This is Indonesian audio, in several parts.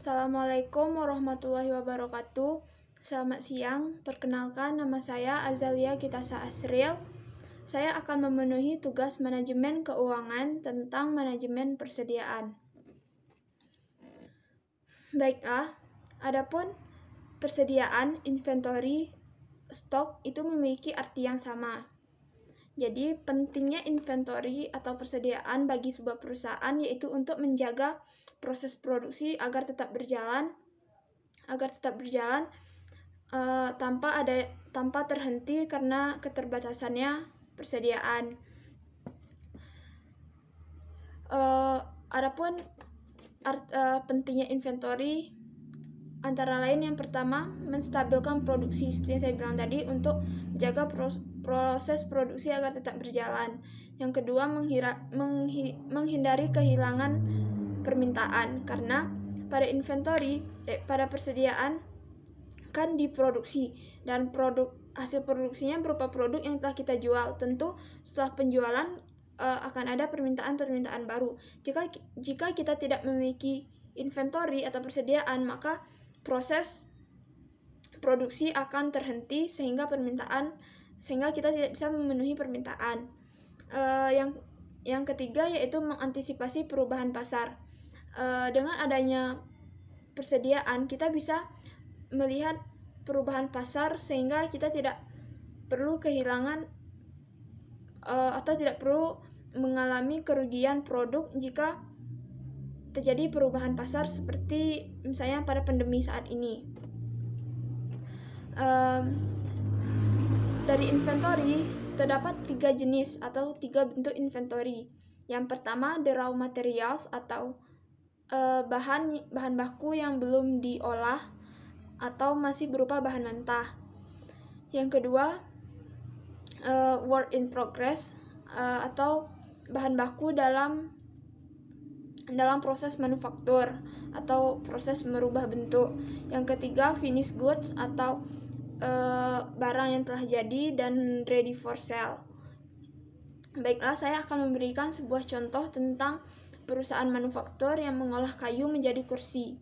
Assalamualaikum warahmatullahi wabarakatuh. Selamat siang, perkenalkan nama saya Azalia Gitasa Asril. Saya akan memenuhi tugas manajemen keuangan tentang manajemen persediaan. Baiklah, adapun persediaan, inventory, stok itu memiliki arti yang sama. Jadi, pentingnya inventory atau persediaan bagi sebuah perusahaan yaitu untuk menjaga proses produksi agar tetap berjalan tanpa terhenti karena keterbatasannya persediaan. Adapun pentingnya inventory antara lain yang pertama menstabilkan produksi seperti yang saya bilang tadi untuk menjaga proses produksi agar tetap berjalan. Yang kedua menghindari kehilangan permintaan karena pada persediaan kan diproduksi dan hasil produksinya berupa produk yang telah kita jual. Tentu setelah penjualan akan ada permintaan baru. Jika kita tidak memiliki inventory atau persediaan, maka proses produksi akan terhenti sehingga kita tidak bisa memenuhi permintaan. Yang ketiga yaitu mengantisipasi perubahan pasar. Dengan adanya persediaan, kita bisa melihat perubahan pasar sehingga kita tidak perlu kehilangan atau tidak perlu mengalami kerugian produk jika terjadi perubahan pasar seperti misalnya pada pandemi saat ini. Dari inventory terdapat 3 jenis atau 3 bentuk inventory. Yang pertama, the raw materials atau bahan baku yang belum diolah atau masih berupa bahan mentah. Yang kedua, work in progress atau bahan baku dalam proses manufaktur atau proses merubah bentuk. Yang ketiga, finished goods atau barang yang telah jadi dan ready for sale. Baiklah, saya akan memberikan sebuah contoh tentang perusahaan manufaktur yang mengolah kayu menjadi kursi.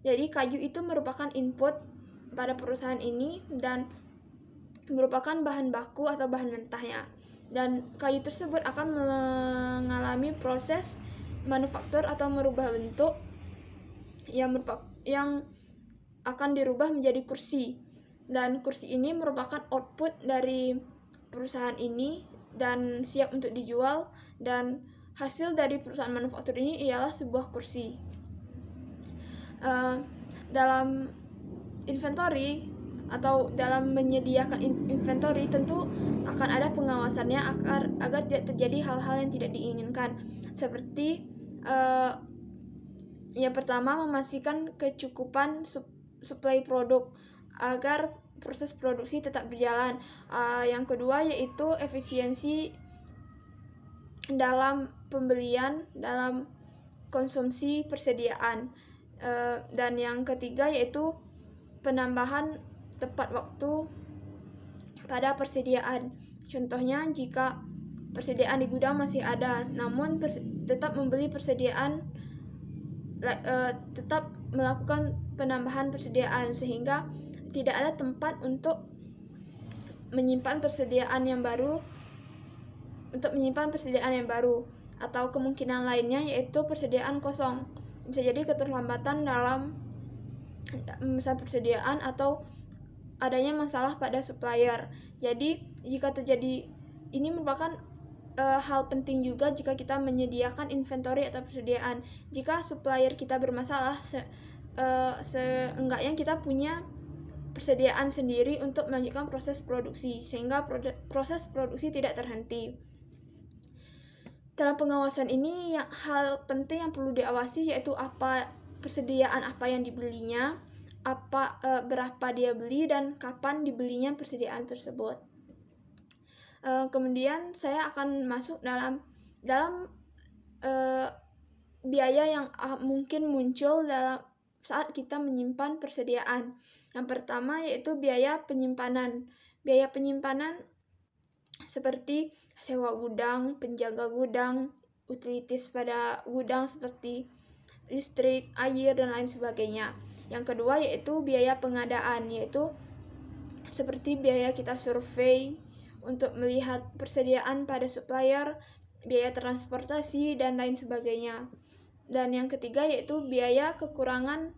Jadi kayu itu merupakan input pada perusahaan ini dan merupakan bahan baku atau bahan mentahnya. Dan kayu tersebut akan mengalami proses manufaktur atau merubah bentuk yang akan dirubah menjadi kursi. Dan kursi ini merupakan output dari perusahaan ini dan siap untuk dijual, dan hasil dari perusahaan manufaktur ini ialah sebuah kursi. Dalam inventory atau dalam menyediakan inventory tentu akan ada pengawasannya agar tidak terjadi hal-hal yang tidak diinginkan, seperti yang pertama memastikan kecukupan suplai produk agar proses produksi tetap berjalan. Yang kedua yaitu efisiensi dalam pembelian, dalam konsumsi persediaan. Dan yang ketiga yaitu penambahan tepat waktu pada persediaan. Contohnya jika persediaan di gudang masih ada, namun tetap membeli persediaan, tetap melakukan penambahan persediaan sehingga tidak ada tempat untuk menyimpan persediaan yang baru, atau kemungkinan lainnya yaitu persediaan kosong. Bisa jadi keterlambatan dalam memesan persediaan atau adanya masalah pada supplier. Jadi jika terjadi ini merupakan hal penting juga jika kita menyediakan inventory atau persediaan. Jika supplier kita bermasalah, seenggaknya kita punya persediaan sendiri untuk melanjutkan proses produksi sehingga proses produksi tidak terhenti. Dalam pengawasan ini hal penting yang perlu diawasi yaitu persediaan apa yang dibelinya, berapa dia beli dan kapan dibelinya persediaan tersebut. Kemudian saya akan masuk dalam biaya yang mungkin muncul dalam saat kita menyimpan persediaan. Yang pertama yaitu biaya penyimpanan. Biaya penyimpanan seperti sewa gudang, penjaga gudang, utilities pada gudang seperti listrik, air, dan lain sebagainya. Yang kedua yaitu biaya pengadaan, yaitu seperti biaya kita survei untuk melihat persediaan pada supplier, biaya transportasi, dan lain sebagainya. Dan yang ketiga yaitu biaya kekurangan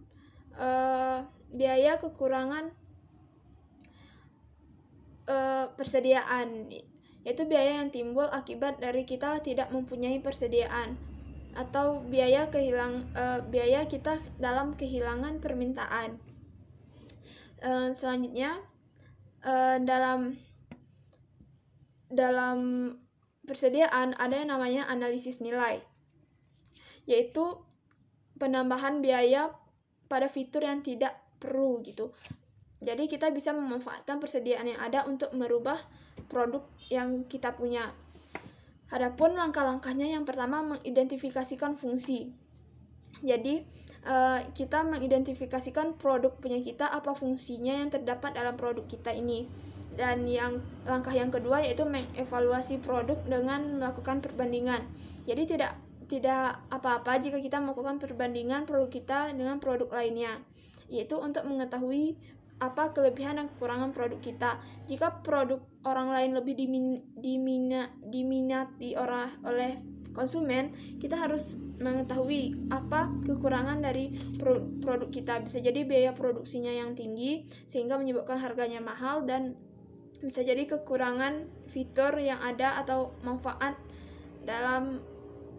persediaan, yaitu biaya yang timbul akibat dari kita tidak mempunyai persediaan atau biaya kita dalam kehilangan permintaan. Selanjutnya dalam persediaan ada yang namanya analisis nilai, yaitu penambahan biaya pada fitur yang tidak perlu gitu. Jadi kita bisa memanfaatkan persediaan yang ada untuk merubah produk yang kita punya. Adapun langkah-langkahnya, yang pertama mengidentifikasikan fungsi. Jadi kita mengidentifikasikan produk punya kita, apa fungsinya yang terdapat dalam produk kita ini. Dan langkah yang kedua yaitu mengevaluasi produk dengan melakukan perbandingan. Jadi tidak apa-apa jika kita melakukan perbandingan produk kita dengan produk lainnya, yaitu untuk mengetahui apa kelebihan dan kekurangan produk kita. Jika produk orang lain lebih diminati oleh konsumen, kita harus mengetahui apa kekurangan dari produk kita. Bisa jadi biaya produksinya yang tinggi sehingga menyebabkan harganya mahal, dan bisa jadi kekurangan fitur yang ada atau manfaat dalam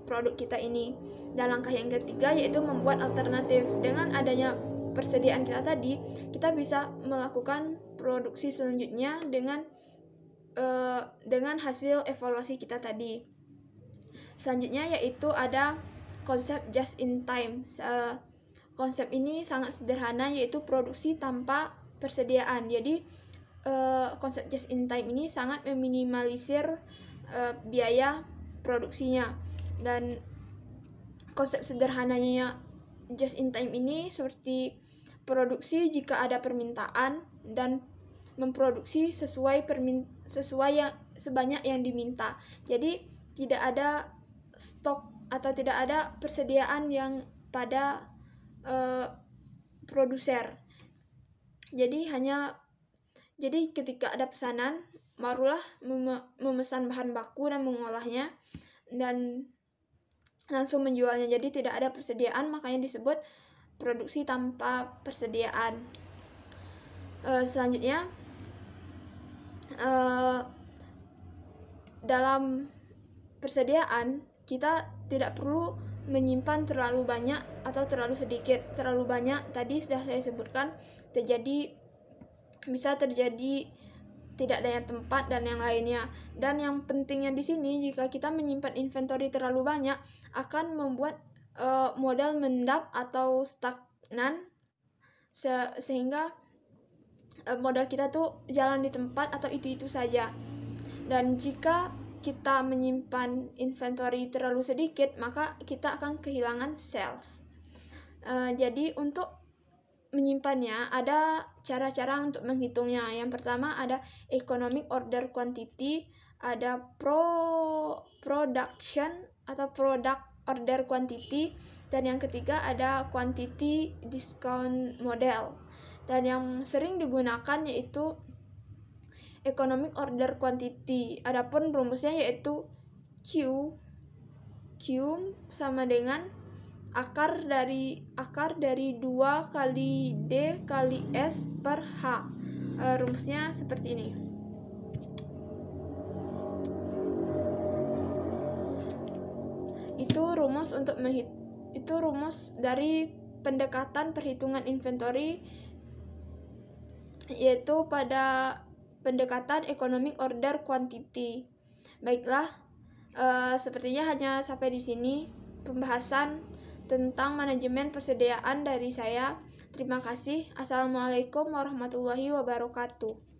produk kita ini. Dan langkah yang ketiga yaitu membuat alternatif. Dengan adanya persediaan kita tadi, kita bisa melakukan produksi selanjutnya dengan hasil evaluasi kita tadi. Selanjutnya yaitu ada konsep just in time. Konsep ini sangat sederhana, yaitu produksi tanpa persediaan. Jadi konsep just in time ini sangat meminimalisir biaya produksinya. Dan konsep sederhananya just in time ini seperti produksi jika ada permintaan dan memproduksi sebanyak yang diminta. Jadi tidak ada stok atau tidak ada persediaan yang pada produser. Jadi ketika ada pesanan, barulah memesan bahan baku dan mengolahnya dan langsung menjualnya. Jadi tidak ada persediaan, makanya disebut produksi tanpa persediaan. Selanjutnya dalam persediaan kita tidak perlu menyimpan terlalu banyak atau terlalu sedikit. Terlalu banyak tadi sudah saya sebutkan bisa terjadi tidak adanya tempat dan yang lainnya. Dan yang pentingnya di sini, jika kita menyimpan inventory terlalu banyak, akan membuat modal mendap atau stagnan, sehingga modal kita tuh jalan di tempat atau itu saja. Dan jika kita menyimpan inventory terlalu sedikit, maka kita akan kehilangan sales. Jadi untuk menyimpannya ada cara-cara untuk menghitungnya. Yang pertama ada economic order quantity, ada production atau product order quantity, dan yang ketiga ada quantity discount model. Dan yang sering digunakan yaitu economic order quantity. Adapun rumusnya yaitu Q sama dengan akar dari 2 kali D kali S per H. Rumusnya seperti ini. Itu rumus dari pendekatan perhitungan inventory, yaitu pada pendekatan economic order quantity. Baiklah, sepertinya hanya sampai di sini pembahasan tentang manajemen persediaan dari saya. Terima kasih. Assalamualaikum warahmatullahi wabarakatuh.